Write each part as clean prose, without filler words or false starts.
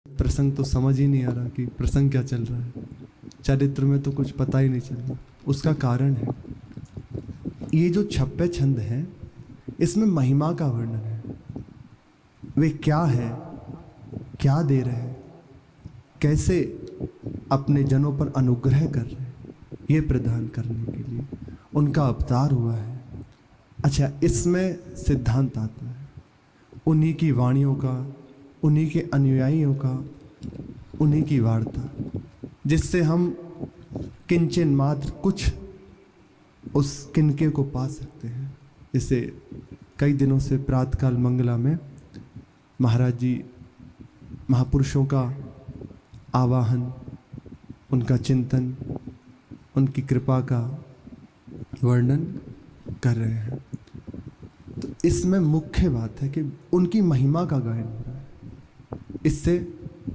प्रसंग तो समझ ही नहीं आ रहा कि प्रसंग क्या चल रहा है। चरित्र में तो कुछ पता ही नहीं चल रहा। उसका कारण है ये जो 26 छंद हैं, इसमें महिमा का वर्णन है। वे क्या है, क्या दे रहे हैं, कैसे अपने जनों पर अनुग्रह कर रहे हैं, ये प्रदान करने के लिए उनका अवतार हुआ है। अच्छा, इसमें सिद्धांत आता है उन्हीं की वाणियों का, उन्हीं के अनुयायियों का, उन्हीं की वार्ता, जिससे हम किंचन मात्र कुछ उस किनके को पा सकते हैं। जैसे कई दिनों से प्रातःकाल मंगला में महाराज जी महापुरुषों का आवाहन, उनका चिंतन, उनकी कृपा का वर्णन कर रहे हैं। तो इसमें मुख्य बात है कि उनकी महिमा का गायन हो रहा है। इससे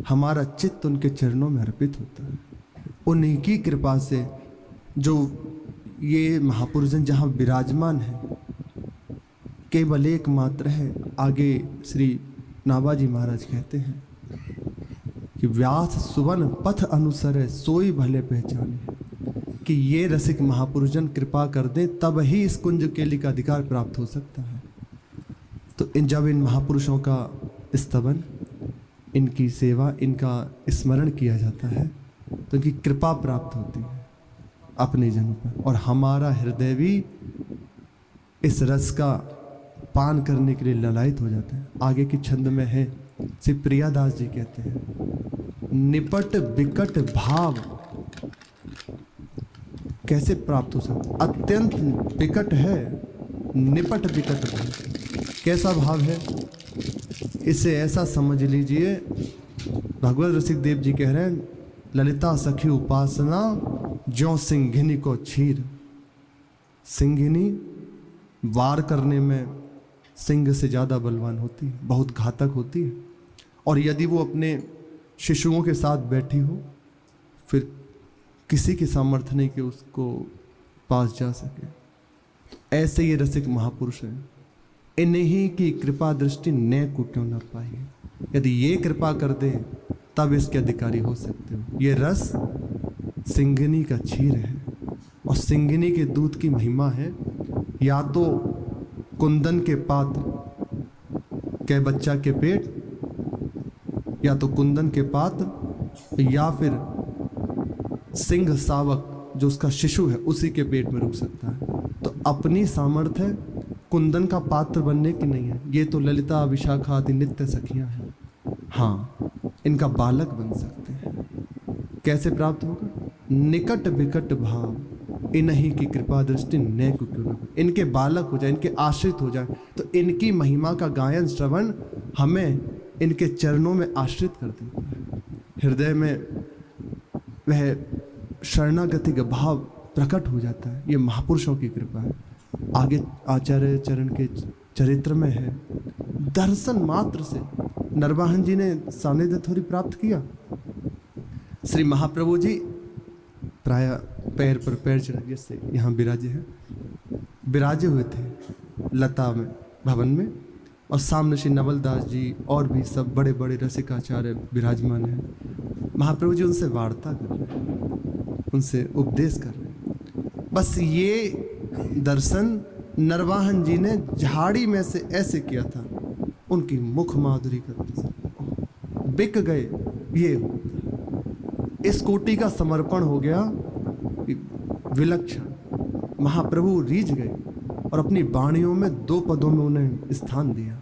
हमारा चित्त उनके चरणों में अर्पित होता है। उन्हीं की कृपा से जो ये महापुरुषजन जहाँ विराजमान है, केवल एक मात्र है। आगे श्री नाभाजी महाराज कहते हैं कि व्यास सुवन पथ अनुसरे सोई भले पहचाने, कि ये रसिक महापुरुषजन कृपा कर दें तब ही इस कुंज केली का अधिकार प्राप्त हो सकता है। तो जब इन महापुरुषों का स्तवन, इनकी सेवा, इनका स्मरण किया जाता है तो इनकी कृपा प्राप्त होती है अपने जनों पर, और हमारा हृदय भी इस रस का पान करने के लिए ललायित हो जाता है। आगे की छंद में है, श्री प्रियादास जी कहते हैं, निपट विकट भाव कैसे प्राप्त हो सकता, अत्यंत विकट है, निपट विकट भाव। कैसा भाव है, इसे ऐसा समझ लीजिए, भगवत रसिक देव जी कह रहे हैं, ललिता सखी उपासना ज्यों सिंघिनी को छीर। सिंघिनी वार करने में सिंह से ज़्यादा बलवान होती है, बहुत घातक होती है, और यदि वो अपने शिशुओं के साथ बैठी हो, फिर किसी की सामर्थ्य नहीं कि उसको पास जा सके। तो ऐसे ये रसिक महापुरुष हैं, इन्हीं की कृपा दृष्टि ने को क्यों न पाई। यदि ये कृपा कर दे तब इसके अधिकारी हो सकते हो। ये रस सिंघिनी का क्षीर है, और सिंघिनी के दूध की महिमा है, या तो कुंदन के पात्र के बच्चा के पेट, या तो कुंदन के पात्र, या फिर सिंह सावक जो उसका शिशु है उसी के पेट में रुक सकता है। तो अपनी सामर्थ्य कुंदन का पात्र बनने की नहीं है। ये तो ललिता विशाखा आदि नित्य सखियां हैं, हाँ, इनका बालक बन सकते हैं। कैसे प्राप्त होगा, निकट विकट भाव इन्हीं की कृपा दृष्टि ने को क्यों न, इनके बालक हो जाए, इनके आश्रित हो जाए, तो इनकी महिमा का गायन श्रवण हमें इनके चरणों में आश्रित कर देता है। हृदय में वह शरणागति का भाव प्रकट हो जाता है। ये महापुरुषों की कृपा है। आगे आचार्य चरण के चरित्र में है, दर्शन मात्र से नरवाहन जी ने सानिध्य थोड़ी प्राप्त किया। श्री महाप्रभु जी प्राय पैर पर पैर चढ़ा, जैसे यहाँ विराजे हुए थे लता में, भवन में, और सामने श्री नवलदास जी और भी सब बड़े बड़े रसिकाचार्य विराजमान हैं। महाप्रभु जी उनसे वार्ता कर रहे हैं, उनसे उपदेश कर रहे हैं। बस ये दर्शन नरवाहन जी ने झाड़ी में से ऐसे किया था, उनकी मुख माधुरी का दर्शन, बिक गए। ये इस कोटि का समर्पण हो गया, विलक्षण। महाप्रभु रीझ गए और अपनी वाणियों में 2 पदों में उन्हें स्थान दिया।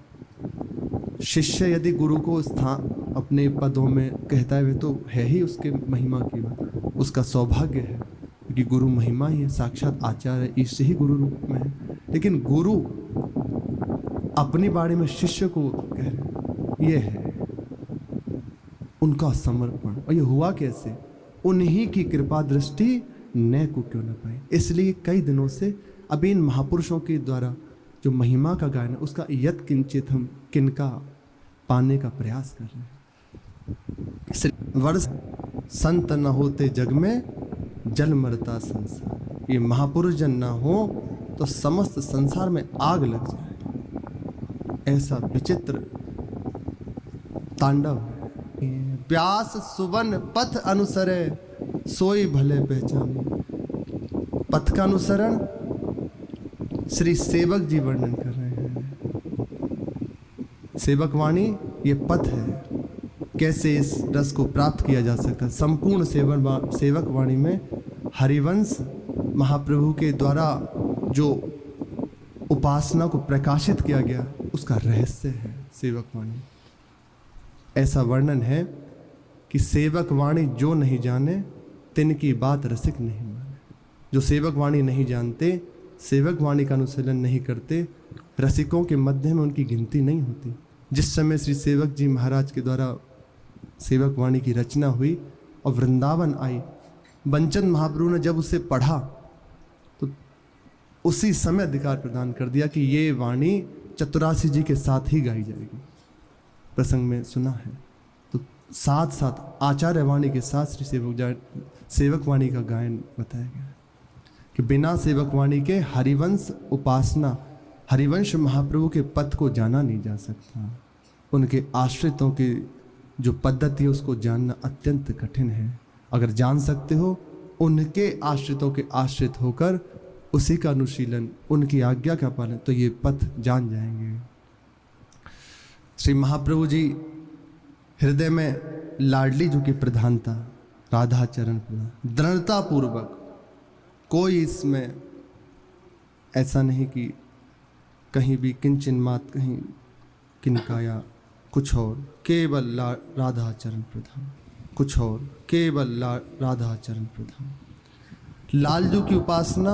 शिष्य यदि गुरु को स्थान अपने पदों में कहता है, वे तो है ही उसके महिमा की बात, उसका सौभाग्य है, क्योंकि गुरु महिमा ही है, साक्षात आचार्य ईश ही गुरु रूप में है। लेकिन गुरु अपनी बारे में शिष्य को कह रहे, ये है उनका समर्पण। और ये हुआ कैसे, उन्हीं की कृपा दृष्टि ने को क्यों न पाई। इसलिए कई दिनों से अभी इन महापुरुषों के द्वारा जो महिमा का गायन है, उसका यत् किंचित हम किनका पाने का प्रयास कर रहे हैं। वर्ष संत न होते जग में जल मरता संसार। ये महापुरुष जन ना हो तो समस्त संसार में आग लग जाए। ऐसा विचित्र तांडव व्यास सुवन पथ अनुसरे सोई भले पहचाने। पथ का अनुसरण श्री सेवक जी वर्णन कर रहे हैं। सेवक वाणी ये पथ है, कैसे इस रस को प्राप्त किया जा सकता है। संपूर्ण सेवक वाणी में हरिवंश महाप्रभु के द्वारा जो उपासना को प्रकाशित किया गया उसका रहस्य है सेवक वाणी। ऐसा वर्णन है कि सेवक वाणी जो नहीं जाने तिनकी बात रसिक नहीं माने। जो सेवक वाणी नहीं जानते, सेवक वाणी का अनुशीलन नहीं करते, रसिकों के मध्य में उनकी गिनती नहीं होती। जिस समय श्री सेवक जी महाराज के द्वारा सेवक वाणी की रचना हुई और वृंदावन आई, बंचन महाप्रभु ने जब उसे पढ़ा तो उसी समय अधिकार प्रदान कर दिया कि ये वाणी चतुरासी जी के साथ ही गाई जाएगी। प्रसंग में सुना है। तो साथ साथ आचार्य वाणी के साथ श्री सेवक वाणी का गायन बताया गया कि बिना सेवक वाणी के हरिवंश उपासना, हरिवंश महाप्रभु के पथ को जाना नहीं जा सकता। उनके आश्रितों की जो पद्धति है उसको जानना अत्यंत कठिन है। अगर जान सकते हो, उनके आश्रितों के आश्रित होकर उसी का अनुशीलन, उनकी आज्ञा का पालन, तो ये पथ जान जाएंगे। श्री महाप्रभु जी हृदय में लाडली जो की प्रधानता, राधा चरण प्रधान, दृढ़ता पूर्वक, कोई इसमें ऐसा नहीं कि कहीं भी किंचन मात, कहीं किनका या कुछ और, केवल राधा चरण प्रधान, कुछ और, केवल राधा चरण प्रधान। लालजू की उपासना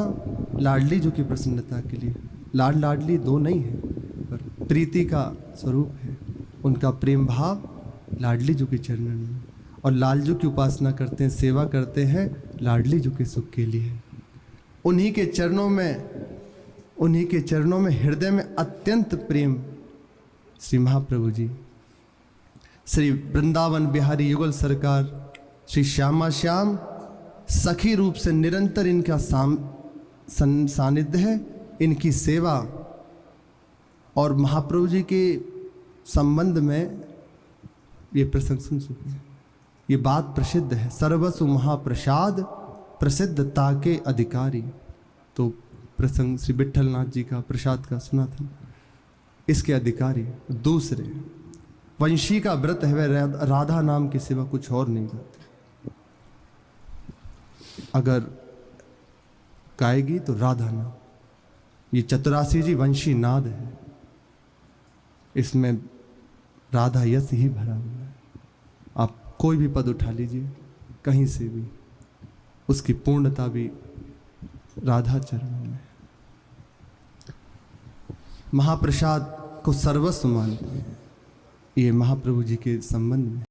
लाडली जो की प्रसन्नता के लिए, लाड लाडली दो नहीं है पर प्रीति का स्वरूप है। उनका प्रेम भाव लाडली जो के चरणों में, और लालजू की उपासना करते हैं, सेवा करते हैं लाडली जो के सुख के लिए। उन्हीं के चरणों में हृदय में अत्यंत प्रेम श्री महाप्रभु जी, श्री वृंदावन बिहारी युगल सरकार, श्री श्यामा श्याम सखी रूप से निरंतर इनका सानिध्य है, इनकी सेवा। और महाप्रभु जी के संबंध में ये प्रसंग सुन सकते हैं। ये बात प्रसिद्ध है, सर्वसु महाप्रसाद प्रसिद्धता के अधिकारी। तो प्रसंग श्री विट्ठल नाथ जी का प्रसाद का सुना था। इसके अधिकारी दूसरे वंशी का व्रत है, वह राधा नाम के सिवा कुछ और नहीं गाते। अगर गाएगी तो राधा नाम। ये चतुरासी जी वंशी नाद है, इसमें राधा यश ही भरा हुआ है। आप कोई भी पद उठा लीजिए कहीं से भी, उसकी पूर्णता भी राधा चरणों में। महाप्रसाद को सर्वस्व मानते हैं ये महाप्रभु जी के संबंध में।